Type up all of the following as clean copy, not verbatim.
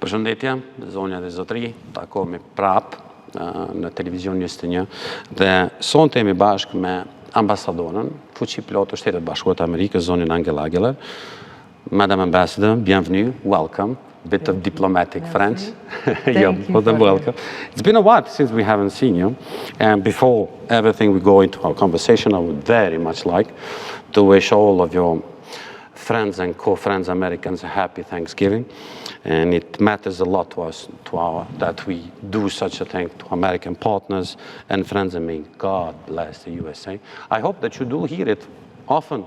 Përshëndetje, zonja dhe zotëri, takohemi prapë në televizion 21 dhe sonte jemi bashkë me ambasadoren, fuqi pilot të Shtetet Bashkuara të Amerikës, zonjën Aggeler. Madam Ambassador, bienvenue, welcome. Bit of diplomatic French. You're more than welcome. It's been a while since we haven't seen you. And before everything we go into our conversation, I would very much like to wish all of your friends and co-friends Americans a happy Thanksgiving. And it matters a lot to us, that we do such a thing to American partners and friends. I mean, God bless the USA. I hope that you do hear it often,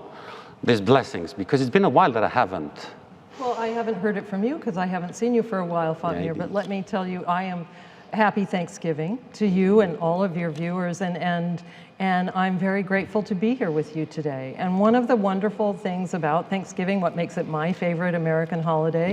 these blessings, because it's been a while that I haven't. Well, I haven't heard it from you because I haven't seen you for a while, Fatmir, but let me tell you, I am happy Thanksgiving to you and all of your viewers, and I'm very grateful to be here with you today. And one of the wonderful things about Thanksgiving, what makes it my favorite American holiday,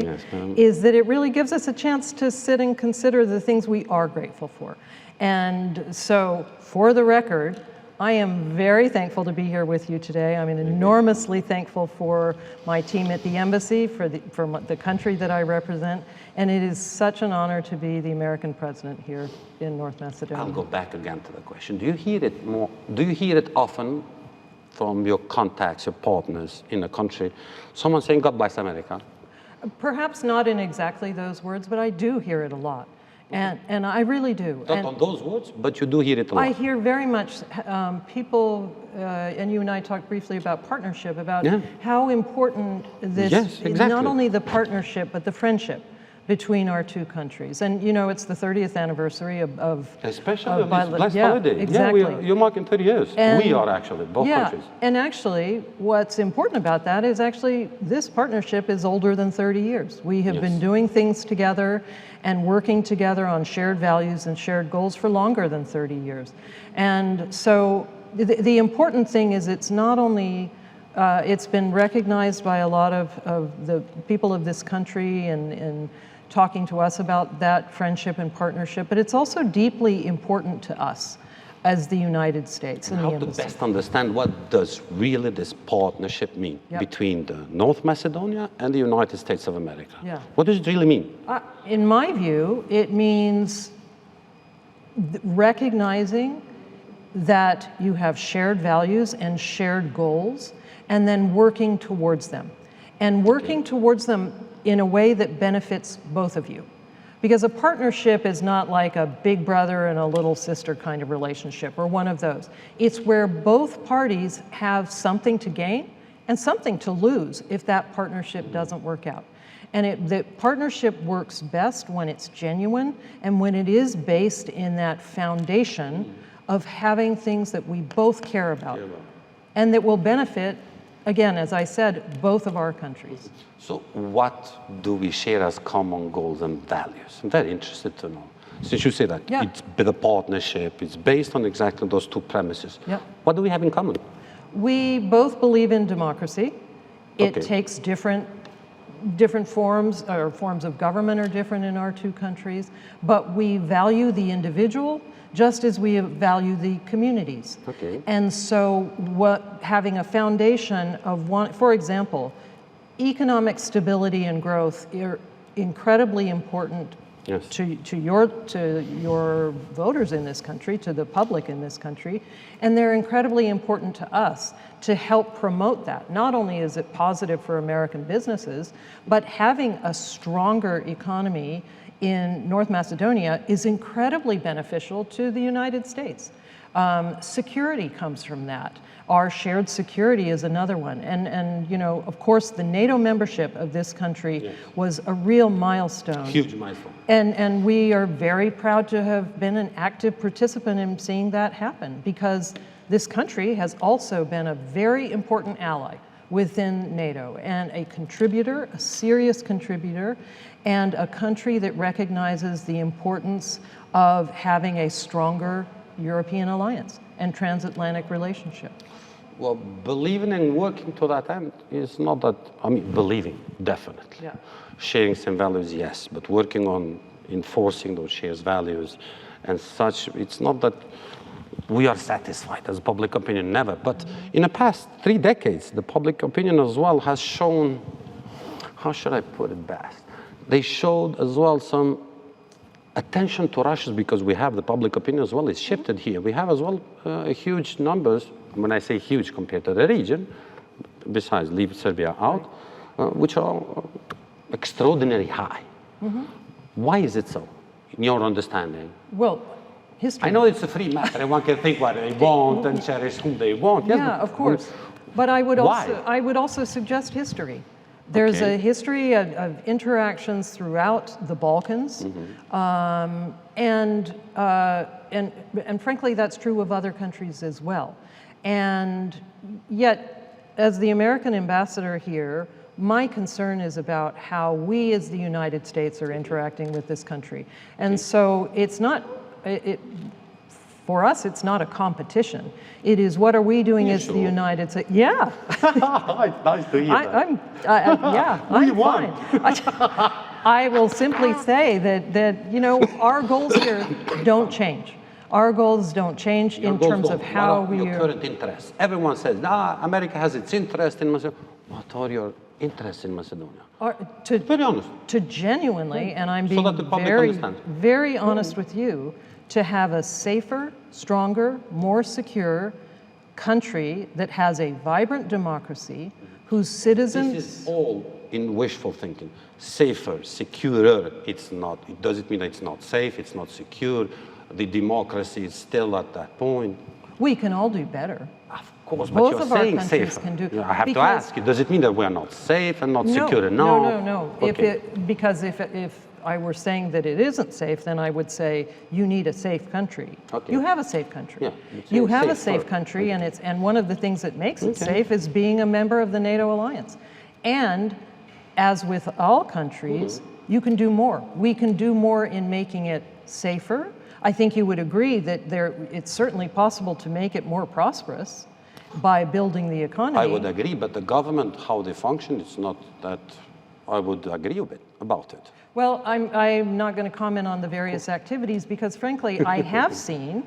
is that it really gives us a chance to sit and consider the things we are grateful for. And so, for the record, I am very thankful to be here with you today. I'm enormously thankful for my team at the embassy, for the country that I represent, and it is such an honor to be the American president here in North Macedonia. I'll go back again to the question. Do you hear it more? Do you hear it often from your contacts, your partners in the country? Someone saying, "God bless America." Perhaps not in exactly those words, but I do hear it a lot. And I really do. Not on those words, but you do hear it a lot. I hear very much people, and you and I talked briefly about partnership, about how important this, not only the partnership, but the friendship between our two countries. And you know, it's the 30th anniversary of especially of this blessed holiday. Exactly. Yeah, you're marking 30 years. And we are actually, both countries. And actually, what's important about that is actually this partnership is older than 30 years. We have been doing things together and working together on shared values and shared goals for longer than 30 years. And so the important thing is it's not only it's been recognized by a lot of the people of this country and talking to us about that friendship and partnership, but it's also deeply important to us as the United States and the embassy. How to best understand what does really this partnership mean between the North Macedonia and the United States of America? What does it really mean? In my view, it means recognizing that you have shared values and shared goals, and then working towards them. And working towards them in a way that benefits both of you. Because a partnership is not like a big brother and a little sister kind of relationship, or one of those. It's where both parties have something to gain and something to lose if that partnership doesn't work out. And the partnership works best when it's genuine and when it is based in that foundation of having things that we both care about and that will benefit, again, as I said, both of our countries. So what do we share as common goals and values? I'm very interested to know. Since you say that it's the partnership, it's based on exactly those two premises. What do we have in common? We both believe in democracy. It takes different forms, or forms of government are different in our two countries, but we value the individual just as we value the communities. And so having a foundation of one, for example, economic stability and growth are incredibly important to your voters in this country, to the public in this country, and they're incredibly important to us to help promote that. Not only is it positive for American businesses, but having a stronger economy in North Macedonia is incredibly beneficial to the United States. Security comes from that. Our shared security is another one. And you know, of course, the NATO membership of this country was a real milestone. Huge milestone. And we are very proud to have been an active participant in seeing that happen, because this country has also been a very important ally within NATO and a contributor, a serious contributor, and a country that recognizes the importance of having a stronger European alliance and transatlantic relationship. Well, believing and working to that end is not that, I mean, believing, definitely. Sharing some values, yes, but working on enforcing those shared values and such, it's not that we are satisfied as public opinion, never. But in the past 3 decades, the public opinion as well has shown, how should I put it best, they showed as well some attention to Russians, because we have the public opinion as well is shifted here. We have as well huge numbers, when I say huge compared to the region, besides leave Serbia out, which are extraordinarily high. Why is it so, in your understanding? Well, history. I know it's a free matter, and one can think what they want and cherish whom they want. Yes, Yeah, of course. But I would also suggest history. There's a history of interactions throughout the Balkans, and frankly, that's true of other countries as well. And yet, as the American ambassador here, my concern is about how we as the United States are interacting with this country. And so it's not, for us, it's not a competition. It is, what are we doing as the United States? Yeah. Nice to hear that. I'm fine. I will simply say that you know, our goals here don't change. Our goals don't change in terms of how we are. Your current interests. Everyone says, America has its interest in Macedonia. What are your interests in Macedonia? Very honest. To genuinely, and I'm being very honest with you, to have a safer, stronger, more secure country that has a vibrant democracy, whose citizens... This is all in wishful thinking. Safer, securer, it's not. Does it mean that it's not safe, it's not secure? The democracy is still at that point? We can all do better. Of course, but both you're of our saying countries safer. can do. I have to ask you, does it mean that we're not safe and not secure enough? No. Okay. Because if I were saying that it isn't safe, then I would say you need a safe country. Okay. You have a safe country. Yeah, you have a safe country, and one of the things that makes it safe is being a member of the NATO alliance. And as with all countries, you can do more. We can do more in making it safer. I think you would agree that it's certainly possible to make it more prosperous by building the economy. I would agree, but the government, how they function, it's not that I would agree a bit about it. Well, I'm not going to comment on the various activities because, frankly, I have seen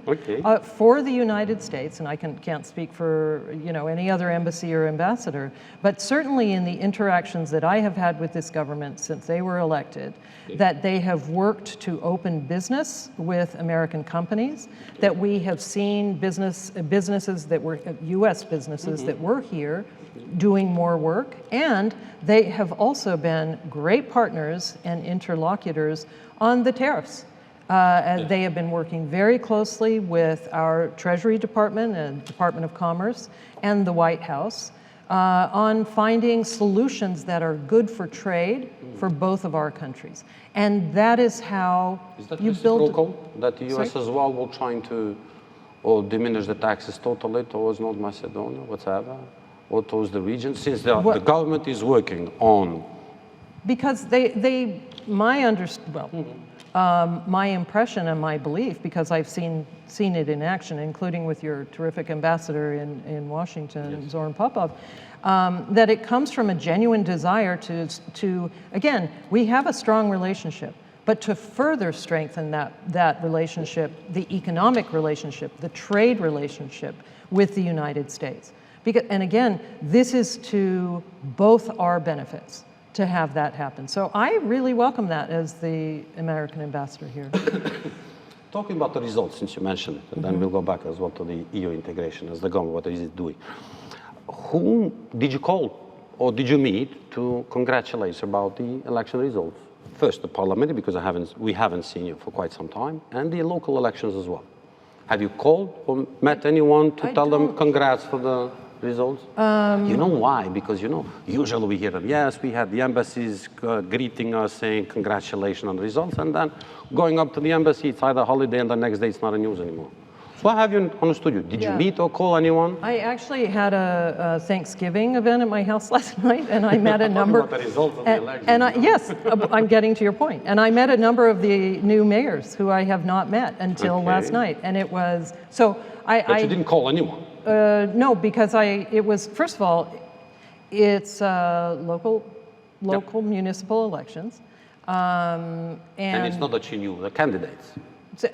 for the United States, and I can't speak for any other embassy or ambassador, but certainly in the interactions that I have had with this government since they were elected, that they have worked to open business with American companies, that we have seen businesses that were U.S. businesses that were here doing more work, and they have also been great partners and interlocutors on the tariffs. They have been working very closely with our Treasury Department and Department of Commerce and the White House on finding solutions that are good for trade for both of our countries. And that is how you build... That the U.S. as well will trying to diminish the taxes totally towards North Macedonia, whatever? Or towards the region, since the government is working on? Because my impression and my belief, because I've seen it in action, including with your terrific ambassador in Washington, Zoran Popov, that it comes from a genuine desire to again, we have a strong relationship, but to further strengthen that relationship, the economic relationship, the trade relationship with the United States. And again, this is to both our benefits to have that happen. So I really welcome that as the American ambassador here. Talking about the results, since you mentioned it, and then we'll go back as well to the EU integration as the government, what is it doing? Whom did you call or did you meet to congratulate about the election results? First, the parliamentary, because we haven't seen you for quite some time, and the local elections as well. Have you called or met anyone to tell them congrats for the results? You know why? Because usually we hear them, yes, we had the embassies greeting us saying congratulations on the results, and then going up to the embassy, it's either holiday and the next day it's not a news anymore. So what have you understood you? Did you meet or call anyone? I actually had a Thanksgiving event at my house last night, and I met a number... About the results of the election. Yes, I'm getting to your point. And I met a number of the new mayors who I have not met until last night, and it was... But you didn't call anyone? No, because it was, first of all, it's local municipal elections. And it's not that you knew the candidates.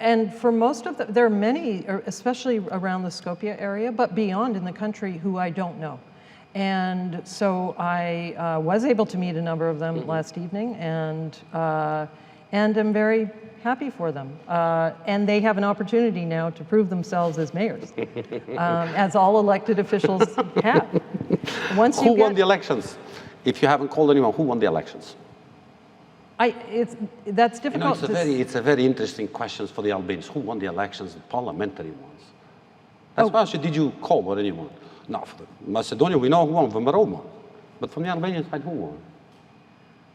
And for most of there are many, especially around the Skopje area, but beyond in the country, who I don't know. And so I was able to meet a number of them last evening, and I'm very happy for them. And they have an opportunity now to prove themselves as mayors, as all elected officials have. Once who won the elections? If you haven't called anyone, who won the elections? That's difficult. It's a very interesting question for the Albanians. Who won the elections, the parliamentary ones? That's why I said, did you call anyone? No, for the Macedonia, we know who won, Roma. But from the Albanian side, who won?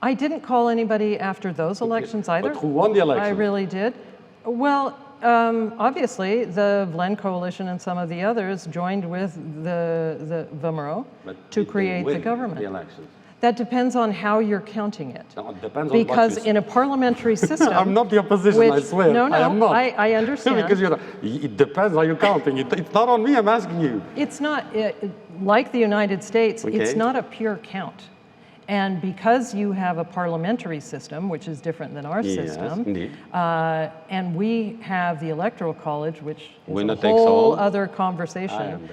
I didn't call anybody after those elections either. But who won the elections? I really did. Well, obviously, the Vlen coalition and some of the others joined with the VMRO to create the government. The elections? That depends on how you're counting it. No, it depends because on what in a parliamentary system... I'm not the opposition, I swear. No, I am not. I understand. Because it depends how you're counting. It's not on me, I'm asking you. It's not, like the United States, it's not a pure count. And because you have a parliamentary system, which is different than our system, indeed. And we have the Electoral College, which is Winner a takes whole all. other conversation,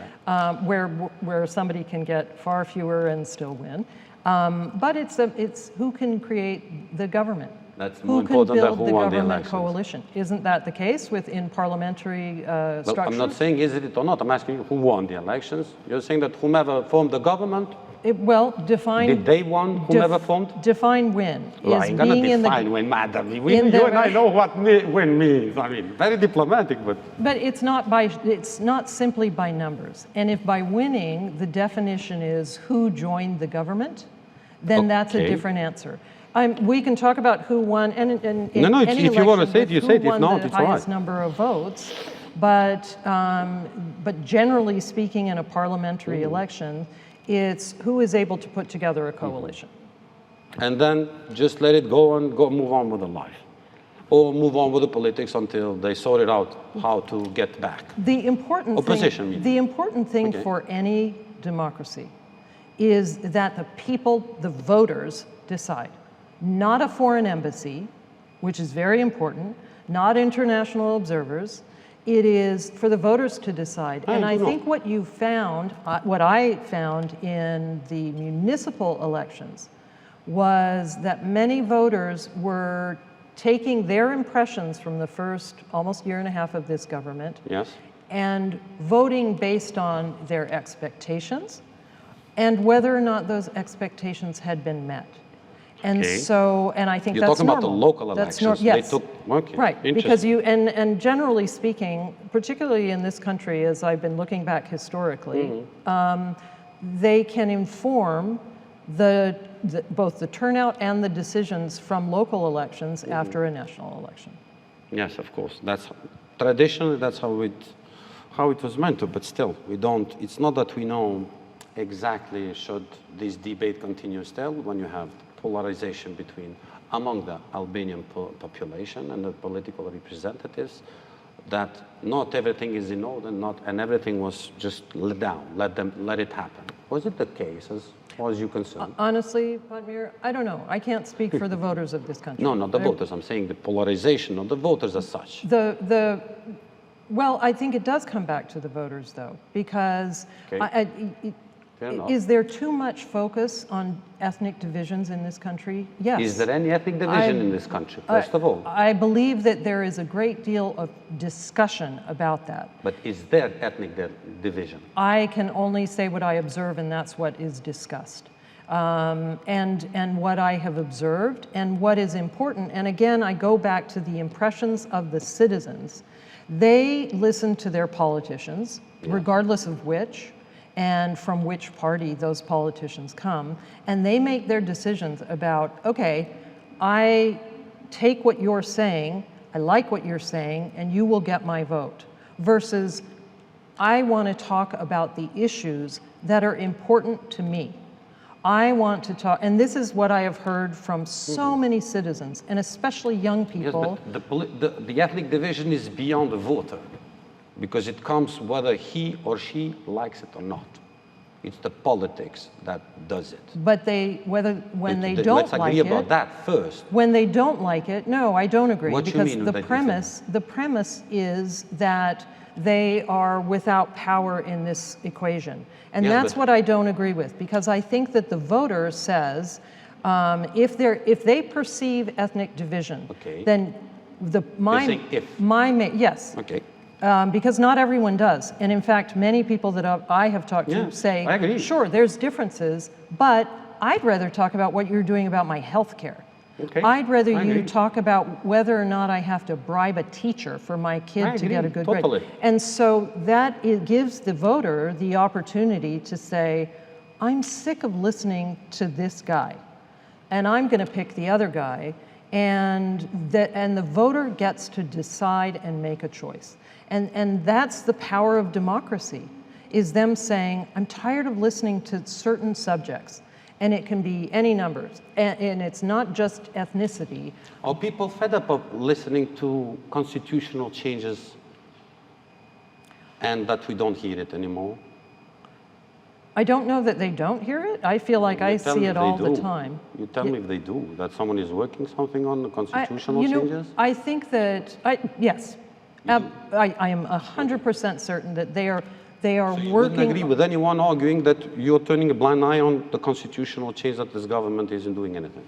where somebody can get far fewer and still win. But it's who can create the government. That's more who can important than build who the won the government elections. Coalition? Isn't that the case within parliamentary structures? I'm not saying is it or not. I'm asking you who won the elections. You're saying that whomever formed the government. Define. Did they won whomever formed? Define win. Well, I'm going to define win, madam. You and I know what win means. I mean, very diplomatic, but. But it's not simply by numbers. And if by winning the definition is who joined the government, then that's a different answer. We can talk about who won, and if you want to say it, you say it. If not, it's all right. Highest number of votes, but generally speaking, in a parliamentary election, it's who is able to put together a coalition. And then just let it go and move on with the life. Or move on with the politics until they sort it out how to get back. The important thing for any democracy is that the people, the voters, decide. Not a foreign embassy, which is very important, not international observers. It is for the voters to decide. And I think what you found, what I found in the municipal elections was that many voters were taking their impressions from the first almost year and a half of this government and voting based on their expectations and whether or not those expectations had been met. And so, and I think You're that's talking normal. about the local elections. Yes. They right, because and generally speaking, particularly in this country, as I've been looking back historically, they can inform both the turnout and the decisions from local elections after a national election. Yes, of course. That's traditionally that's how it was meant to. But still, we don't. It's not that we know exactly should this debate continue still when you have polarization among the Albanian population and the political representatives, that not everything is in order and everything was just let down, let it happen. Was it the case as far as you're concerned? Honestly, Vladimir, I don't know. I can't speak for the voters of this country. No, not the voters. I'm saying the polarization of the voters as such. Well, I think it does come back to the voters, though, because is there too much focus on ethnic divisions in this country? Yes. Is there any ethnic division in this country, first of all? I believe that there is a great deal of discussion about that. But is there ethnic division? I can only say what I observe, and that's what is discussed. And what I have observed, and what is important, and again, I go back to the impressions of the citizens. They listen to their politicians, regardless of which, and from which party those politicians come, and they make their decisions about, okay, I take what you're saying, I like what you're saying, and you will get my vote, versus I want to talk about the issues that are important to me. I want to talk, and this is what I have heard from so many citizens, and especially young people. Yes, but the ethnic division is beyond the voter, because it comes whether he or she likes it or not. It's the politics that does it. But when they don't let's like agree it, about that first. when they don't like it, no, I don't agree. What do you because mean the that you premise is that they are without power in this equation. And Yes, that's but- what I don't agree with, because I think that the voter says, if they perceive ethnic division, Okay. then saying if. yes. Okay. Because not everyone does. And in fact, many people that I have talked to Yeah, say, I agree. sure, there's differences, but I'd rather talk about what you're doing about my health care. Okay, I'd rather I you agree. talk about whether or not I have to bribe a teacher for my kid to get a good totally. grade. And so it gives the voter the opportunity to say, I'm sick of listening to this guy, and I'm going to pick the other guy, and the voter gets to decide and make a choice. And that's the power of democracy, is them saying, I'm tired of listening to certain subjects. And it can be any numbers. And it's not just ethnicity. Are people fed up of listening to constitutional changes and that we don't hear it anymore? I don't know that they don't hear it. I feel like I see it all the time. You tell me if they do, that someone is working something on the constitutional changes? I think that, yes. I am 100% certain that they are So you working. wouldn't agree with anyone arguing that you're turning a blind eye on the constitutional change, that this government isn't doing anything?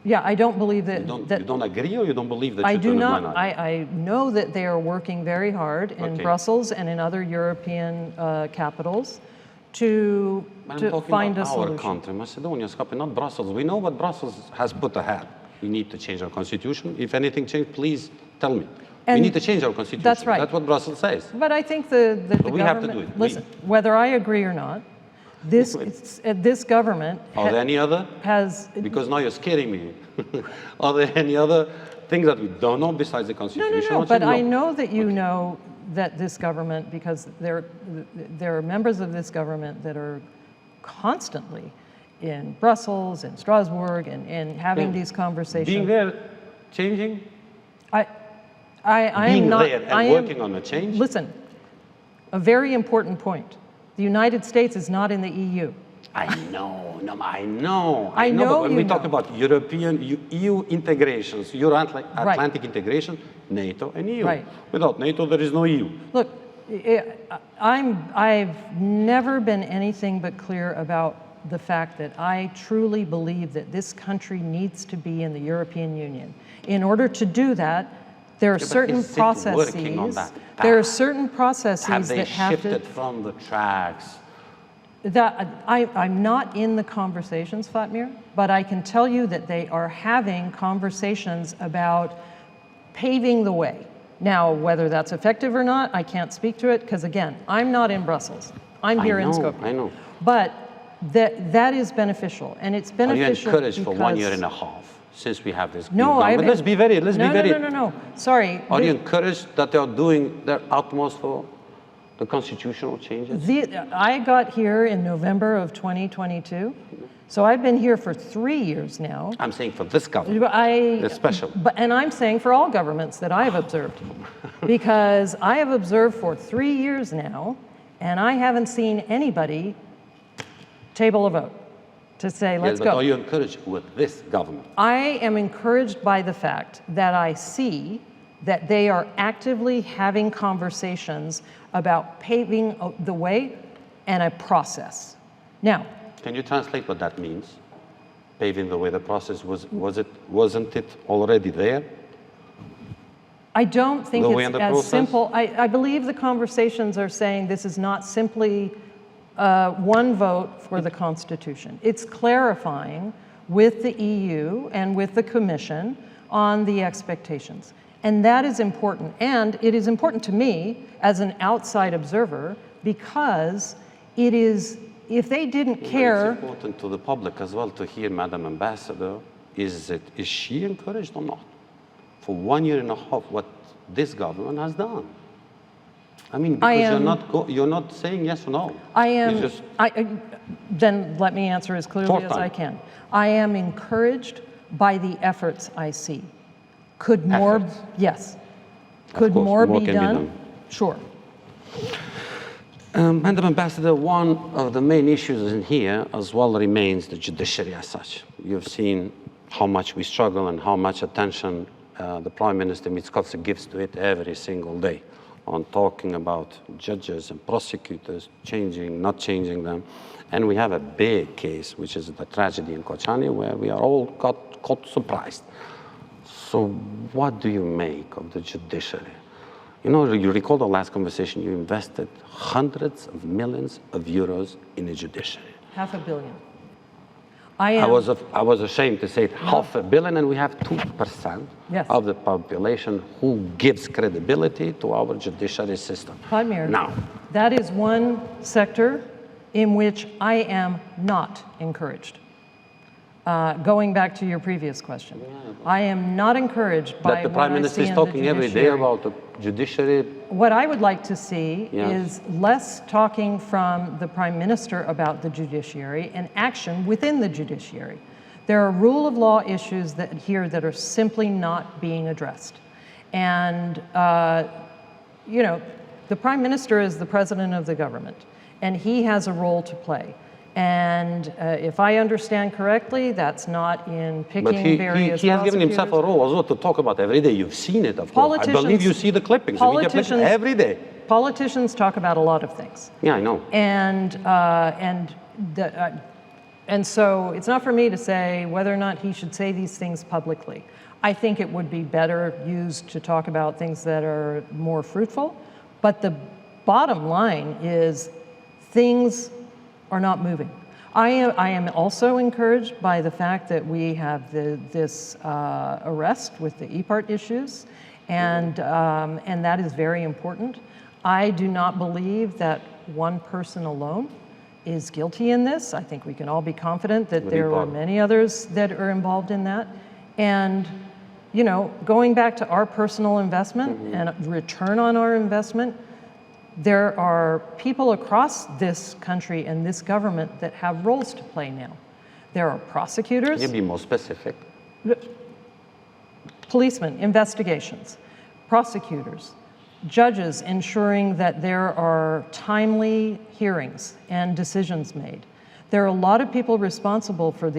Yeah, I don't believe that. You don't agree, or you don't believe that I you're do turning a not. blind eye? I know that they are working very hard in Okay. Brussels and in other European capitals to find a our solution. country, Macedonia, not Brussels. We know what Brussels has put ahead. We need to change our constitution. If anything changed, please tell me. We And need to change our constitution. that's right. That's what Brussels says. But I think the we have to government, do it. listen, whether I agree or not, this government Are there any other? has, Because now you're scaring me. Are there any other things that we don't know besides the no, constitution? but I know that you know that this government, because there are members of this government that are constantly in Brussels and Strasbourg and having these conversations. Being there, changing? I Being am not, there and working on a change? Listen, a very important point. The United States is not in the EU. I know, I know. But when you we talk know. about European, EU integrations, Euro-Atlantic integration, NATO and EU. Right. Without NATO, there is no EU. Look, I've never been anything but clear about the fact that I truly believe that this country needs to be in the European Union. In order to do that, there are certain is it processes. working on that There are path? certain processes Have they that have shifted to. from the tracks? I'm not in the conversations, Fatmir, but I can tell you that they are having conversations about paving the way. Now, whether that's effective or not, I can't speak to it, because again, I'm not in Brussels. I'm here in Skopje. I know. But that is beneficial, and it's Are you beneficial encouraged for 1 year because- and a half since we have this? No, but let's be very. No. Sorry. Are you encouraged that they are doing their utmost for the constitutional changes? I got here in November of 2022, so I've been here for 3 years now. I'm saying for this government. It's special. And I'm saying for all governments that I've observed, because I have observed for 3 years now, and I haven't seen anybody table a vote to say, let's Yes, but go. are you encouraged with this government? I am encouraged by the fact that I see that they are actively having conversations about paving the way and a process. Now, Can you translate what that means? Paving the way, the process wasn't it already there? I don't think The way it's in the as process? simple. I believe the conversations are saying this is not simply one vote for the Constitution. It's clarifying with the EU and with the Commission on the expectations. And that is important. And it is important to me as an outside observer, because it is, if they didn't care. It's important to the public as well to hear, Madam Ambassador, is she encouraged or not? For 1 year and a half, what this government has done. I mean, because you're not saying yes or no. I am. You just, Then let me answer as clearly as I can. I am encouraged by the efforts I see. Could more? Efforts. Yes. Of Could course, more more be can be done? done. Sure. Madam Ambassador, one of the main issues in here as well remains the judiciary as such. You've seen how much we struggle and how much attention the Prime Minister Mitskovsky gives to it every single day on talking about judges and prosecutors, changing, not changing them. And we have a big case, which is the tragedy in Kochani, where we are all caught surprised. So what do you make of the judiciary? You know, you recall the last conversation, you invested hundreds of millions of euros in the judiciary. $500 million. I was ashamed to say it, $500 million, and we have 2% of the population who gives credibility to our judiciary system. Vladimir, now, that is one sector in which I am not encouraged. Going back to your previous question, I am not encouraged by that the Prime Minister is talking every day about the judiciary. What I would like to see is less talking from the Prime Minister about the judiciary and action within the judiciary. There are rule of law issues here that are simply not being addressed. And, you know, the Prime Minister is the President of the government, and he has a role to play. And if I understand correctly, that's not in picking various he has given himself a role as well to talk about every day. You've seen it, of course. I believe you see the clippings. We get clippings every day. Politicians talk about a lot of things. Yeah, I know. And so it's not for me to say whether or not he should say these things publicly. I think it would be better used to talk about things that are more fruitful. But the bottom line is things are not moving. I am also encouraged by the fact that we have this arrest with the EPART issues, and that is very important. I do not believe that one person alone is guilty in this. I think we can all be confident that there are many others that are involved in that. And, you know, going back to our personal investment and return on our investment, there are people across this country and this government that have roles to play now. There are prosecutors. Can you be more specific? Policemen, investigations, prosecutors, judges ensuring that there are timely hearings and decisions made. There are a lot of people responsible for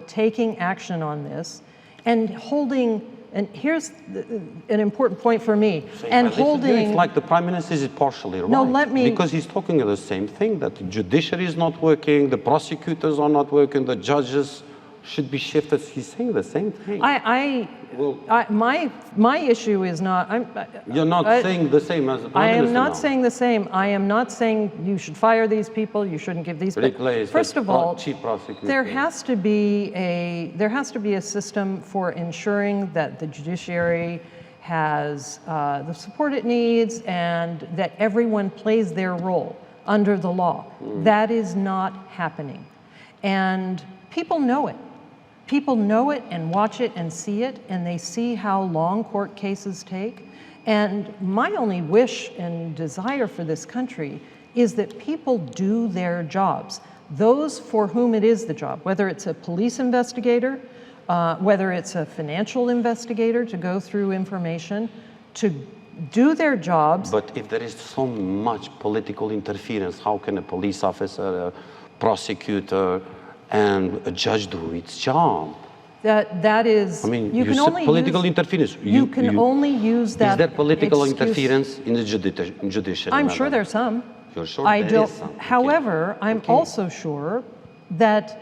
taking action on this and holding. And here's an important point for me. It's like the Prime Minister is partially right. No, let me. Because he's talking the same thing, that the judiciary is not working, the prosecutors are not working, the judges should be shifted. He's saying the same thing. My issue is not. You're not saying the same as the Prime Minister. I am not saying the same. I am not saying you should fire these people. You shouldn't give these people. First of all, there has to be a system for ensuring that the judiciary has the support it needs and that everyone plays their role under the law. That is not happening, and people know it. People know it and watch it and see it, and they see how long court cases take. And my only wish and desire for this country is that people do their jobs. Those for whom it is the job, whether it's a police investigator, whether it's a financial investigator to go through information, to do their jobs. But if there is so much political interference, how can a police officer, a prosecutor, and a judge do its job? That is. I mean, you can only political interference. You can only use that. Is there political interference in the judiciary? I'm sure there's some. You're sure there is some? However, I'm also sure that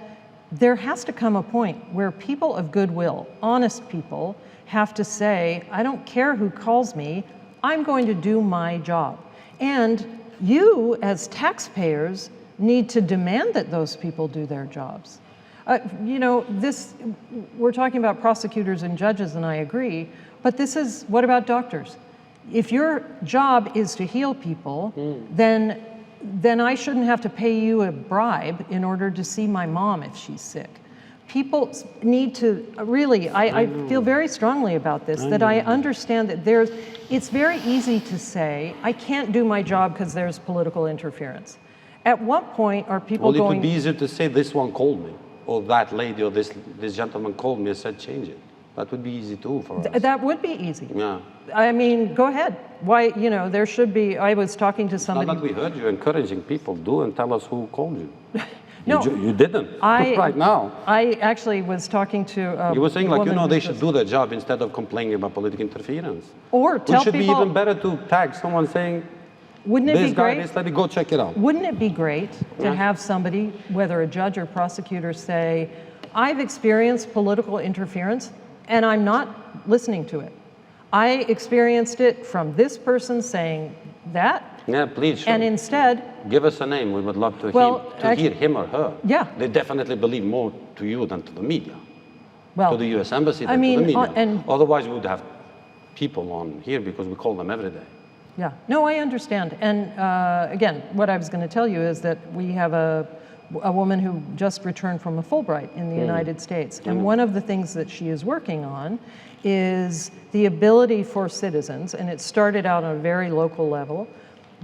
there has to come a point where people of goodwill, honest people, have to say, I don't care who calls me, I'm going to do my job. And you, as taxpayers, need to demand that those people do their jobs. You know, we're talking about prosecutors and judges, and I agree, but what about doctors? If your job is to heal people, then I shouldn't have to pay you a bribe in order to see my mom if she's sick. People need to, really, I feel very strongly about this, that I understand that it's very easy to say, I can't do my job because there's political interference. At what point are people going... Well, it would be easier to say, this one called me, or that lady or this gentleman called me and said, change it. That would be easy too for us. That would be easy. Yeah. I mean, go ahead. Why, you know, there should be, I was talking to somebody. Not that we heard you encouraging people, do and tell us who called you. No, you didn't right now. I actually was talking to You were saying, like, you know, they should do their job instead of complaining about political interference. Or tell people. It should be even better to tag someone saying, wouldn't it be great? This, let me go check it out. Wouldn't it be great to have somebody, whether a judge or prosecutor, say, I've experienced political interference and I'm not listening to it. I experienced it from this person saying that. Yeah, please. Sure. And instead, give us a name. We would love to, hear him or her. Yeah. They definitely believe more to you than to the media. Well, to the U.S. Embassy than to the media. Otherwise, we would have people on here because we call them every day. Yeah. No, I understand. And again, what I was going to tell you is that we have a woman who just returned from a Fulbright in the United States. And one of the things that she is working on is the ability for citizens, and it started out on a very local level,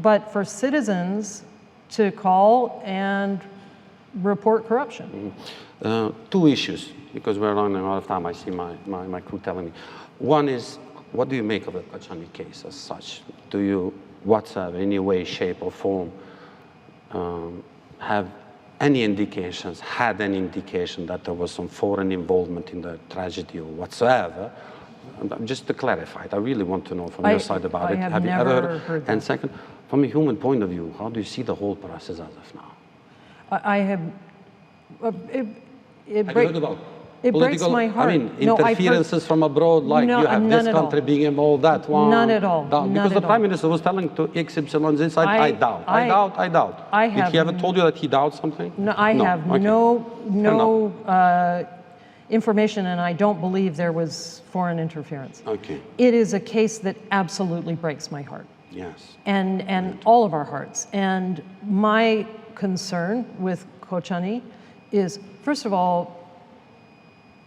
but for citizens to call and report corruption. Two issues, because we're running out of time. I see my crew telling me. One is, what do you make of the Kochani case as such? Do you whatsoever, any way, shape, or form, have any indications, had any indication that there was some foreign involvement in the tragedy or whatsoever? Just to clarify it, I really want to know from your side about it. Have you ever heard that? And second, from a human point of view, how do you see the whole process as of now? I have. Have you heard about it breaks my heart. I mean, interferences from abroad, like you have this country being involved, that one. None at all. Because the Prime Minister was telling to XYZ inside, I doubt. Did he ever told you that he doubts something? No, I have no information, and I don't believe there was foreign interference. Okay. It is a case that absolutely breaks my heart. Yes. And all of our hearts. And my concern with Kochani is, first of all,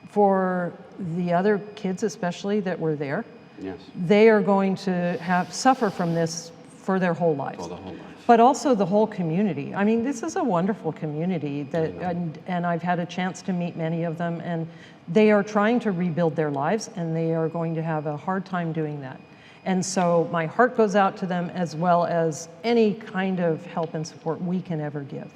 for the other kids especially that were there, yes, they are going to suffer from this for their whole lives. For the whole life. But also the whole community. I mean, this is a wonderful community that, and I've had a chance to meet many of them, and they are trying to rebuild their lives, and they are going to have a hard time doing that. And so my heart goes out to them, as well as any kind of help and support we can ever give.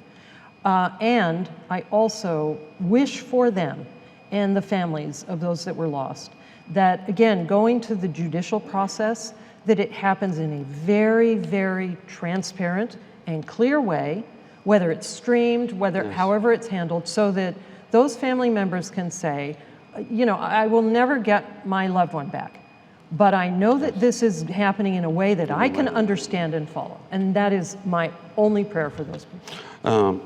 And I also wish for them and the families of those that were lost, that again, going to the judicial process, that it happens in a very, very transparent and clear way, whether it's streamed, however it's handled, so that those family members can say, you know, I will never get my loved one back, but I know that this is happening in a way that I can understand and follow. And that is my only prayer for those people.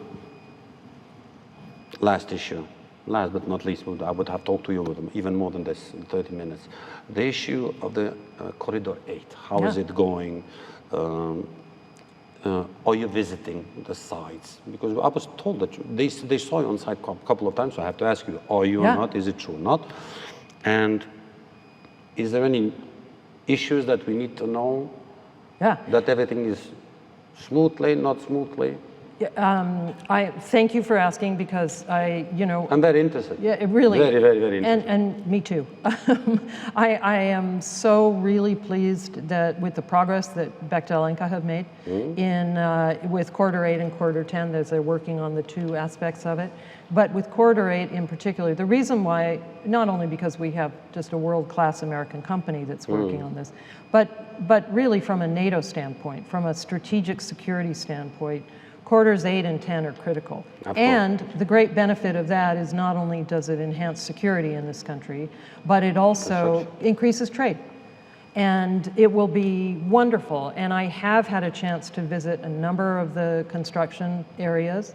Last issue. Last but not least, I would have talked to you even more than this in 30 minutes. The issue of the Corridor 8, how is it going? Are you visiting the sites? Because I was told that they saw you on site a couple of times, so I have to ask you, are you or not? Is it true or not? And is there any issues that we need to know? Yeah. That everything is smoothly, not smoothly? I thank you for asking, because I'm very interested. Yeah, it really. Very, very, very interested. And me too. I am so really pleased that with the progress that Bechtel and Inca have made with Corridor 8 and Corridor 10, as they're working on the two aspects of it. But with Corridor 8 in particular, the reason why, not only because we have just a world-class American company that's working on this, but really from a NATO standpoint, from a strategic security standpoint, Corridors 8 and 10 are critical. And the great benefit of that is not only does it enhance security in this country, but it also increases trade. And it will be wonderful. And I have had a chance to visit a number of the construction areas.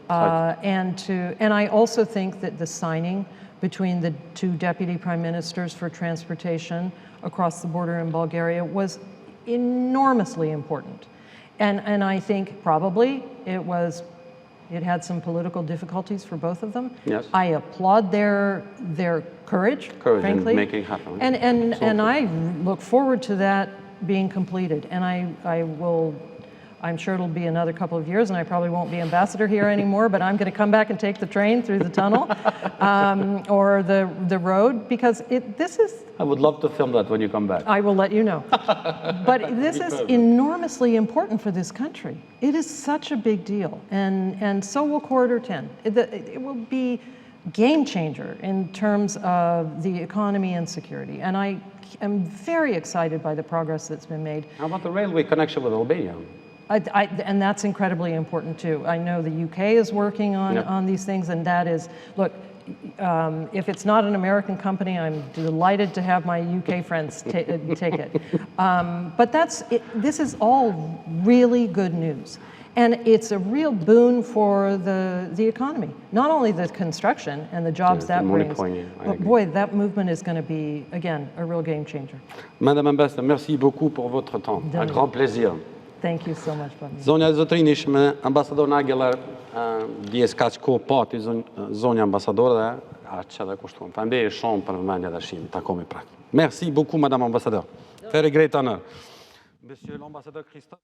And I also think that the signing between the two deputy prime ministers for transportation across the border in Bulgaria was enormously important. And I think probably it had some political difficulties for both of them. Yes. I applaud their courage, frankly. In making it happen. And I look forward to that being completed. And I will I'm sure it'll be another couple of years, and I probably won't be ambassador here anymore, but I'm going to come back and take the train through the tunnel or the road, because this is... I would love to film that when you come back. I will let you know. But this is enormously important for this country. It is such a big deal, and so will Corridor 10. It will be game changer in terms of the economy and security, and I am very excited by the progress that's been made. How about the railway connection with Albania? And that's incredibly important too. I know the UK is working on these things, and that is, look, if it's not an American company, I'm delighted to have my UK friends take it. But this is all really good news. And it's a real boon for the economy. Not only the construction and the jobs that brings, but boy, that movement is going to be, again, a real game changer. Madame Ambassador, merci beaucoup pour votre temps. Un grand plaisir. Thank you so much, Bobby. Zonja Zotrin ishme ambasadorin Aggeler, djes kaq kohë pati zonja ambasadore dhe aq edhe kushtuam. Faleminderit shumë për vëmendjen dhe shimin. Takomi prap. Merci beaucoup, Madame Ambassadeur. Very great honor. Monsieur l'ambassadeur Christophe.